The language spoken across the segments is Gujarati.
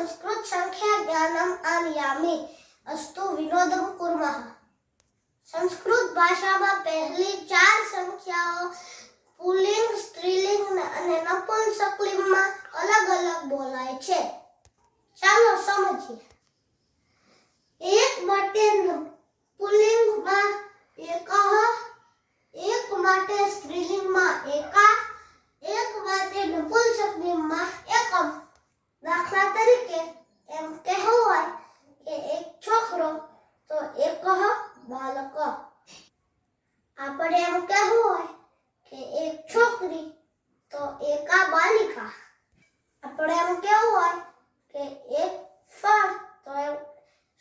संस्कृत संख्या ज्ञानम आनयामि अस्तु विनोदम कुर्मः। संस्कृत ભાષામાં પહેલી 4 સંખ્યાઓ પુલ્લિંગ, સ્ત્રીલિંગ અને નપુંસકલિંગમાં અલગ અલગ બોલાય છે. ચાલો સમજીએ. એક માટે પુલ્લિંગમાં એકઃ, એક માટે સ્ત્રીલિંગમાં એકા, એક માટે નપુંસકલિંગમાં એકમ. દાખલા તરીકે એમ કહેવું હોય કે એક છોકરો તો એકઃ બાલક. આપણે એમ કહેવું હોય કે એક છોકરી તો એકા બાલિકા. આપણે એમ કહેવું હોય કે એક ફળ તો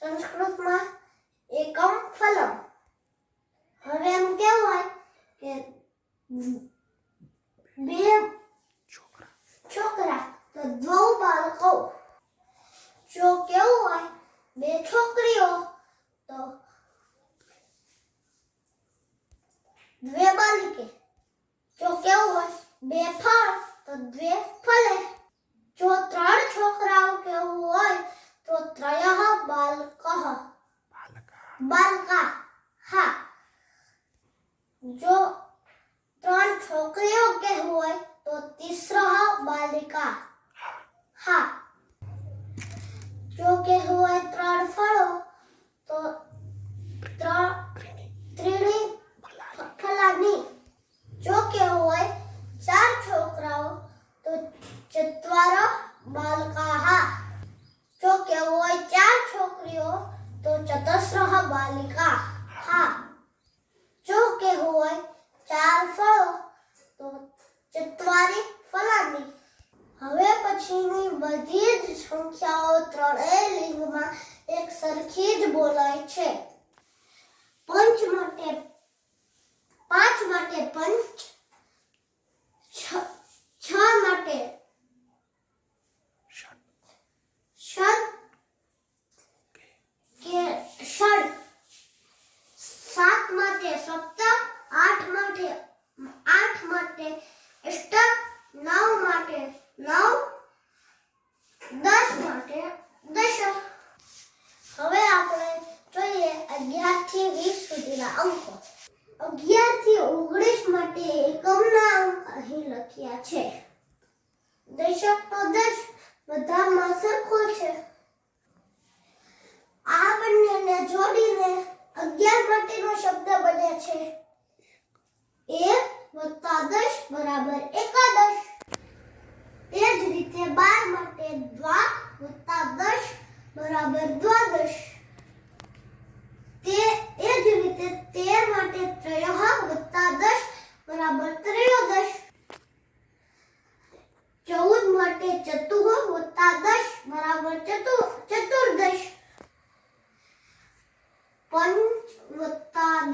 સંસ્કૃતમાં એકમ ફલમ. હવે એમ કહેવું હોય કે બે છોકરા તો દ્વૌ બાળકો. જો કેવું હોય બે છોકરીઓ તો દ્વે બાલિકે. જો કેવું હોય બે ફળ તો દ્વે ફલે. જો 3 છોકરાઓ કેવું હોય તો ત્રયઃ બાલકઃ બાલકા. હા, જો 3 છોકરીઓ કહેવું હોય તો તિસ્રઃ બાલિકા. હા, જો કહેવું હોય 3 ફળો તો ત્રીણી ફલાની. જો કહેવું હોય 4 છોકરાઓ તો ચત્વારઃ બાલકાઃ. જો કહેવું હોય 4 છોકરીઓ તો ચતસ્રઃ બાલિકા. હા, જો કહેવું હોય 4 ફળો તો ચત્વારી ફલાની. હવે પછીની બધી જ સંખ્યાઓ ત્રણેય લિંગમાં એક સરખી જ બોલાય છે. 5 માટે પંચ, 6 માટે ષડ કે ષડ, 7 માટે સપ્ત, 8 માટે અષ્ટ, 9 માટે 9, 10 માટે દશ. હવે આપણે જોઈએ 11 થી 20 સુધીના અંકો. 11 થી 19 માટે એકમના અંક અહીં લખ્યા છે. દશકનો દશ બધામાં સરખો છે. આ બંનેને જોડીને 11 માટેનો શબ્દ બને છે 1 + 10 = 11. તે જ રીતે 12 માટે દ્વા + 10 = 12. એ જ રીતે 13 માટે ત્રયઃ + 10 = 13. 14 માટે ચતુઃ + 10 = 14. 5 +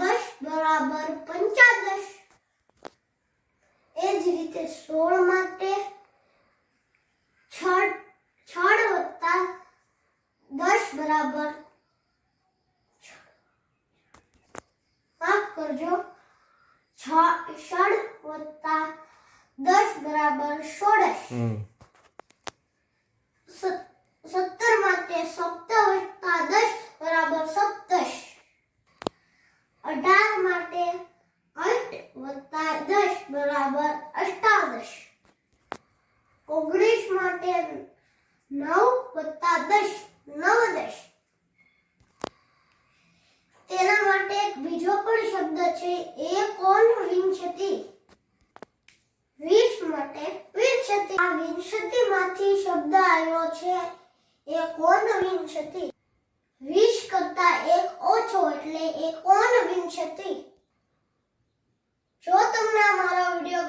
10 = 15. એ જ રીતે 16 માટે છડ + 10 માફ કરજો, ષડ + 10 = 16. 17 માટે સપ્ત + 10 = 17. 18 માટે અષ્ટ + 10 = 18. 19 માટે 9 + 10 = 9. તેના માટે એક બીજો પણ શબ્દ છે એકોનવિંશતિ. 20 માટે વિંશતિ. આ વિંશતિમાંથી શબ્દ આવ્યો છે એકોનવિંશતિ. 20 કરતા 1 ઓછો એટલે એકોનવિંશતિ. જો તમને અમારો વિડિયો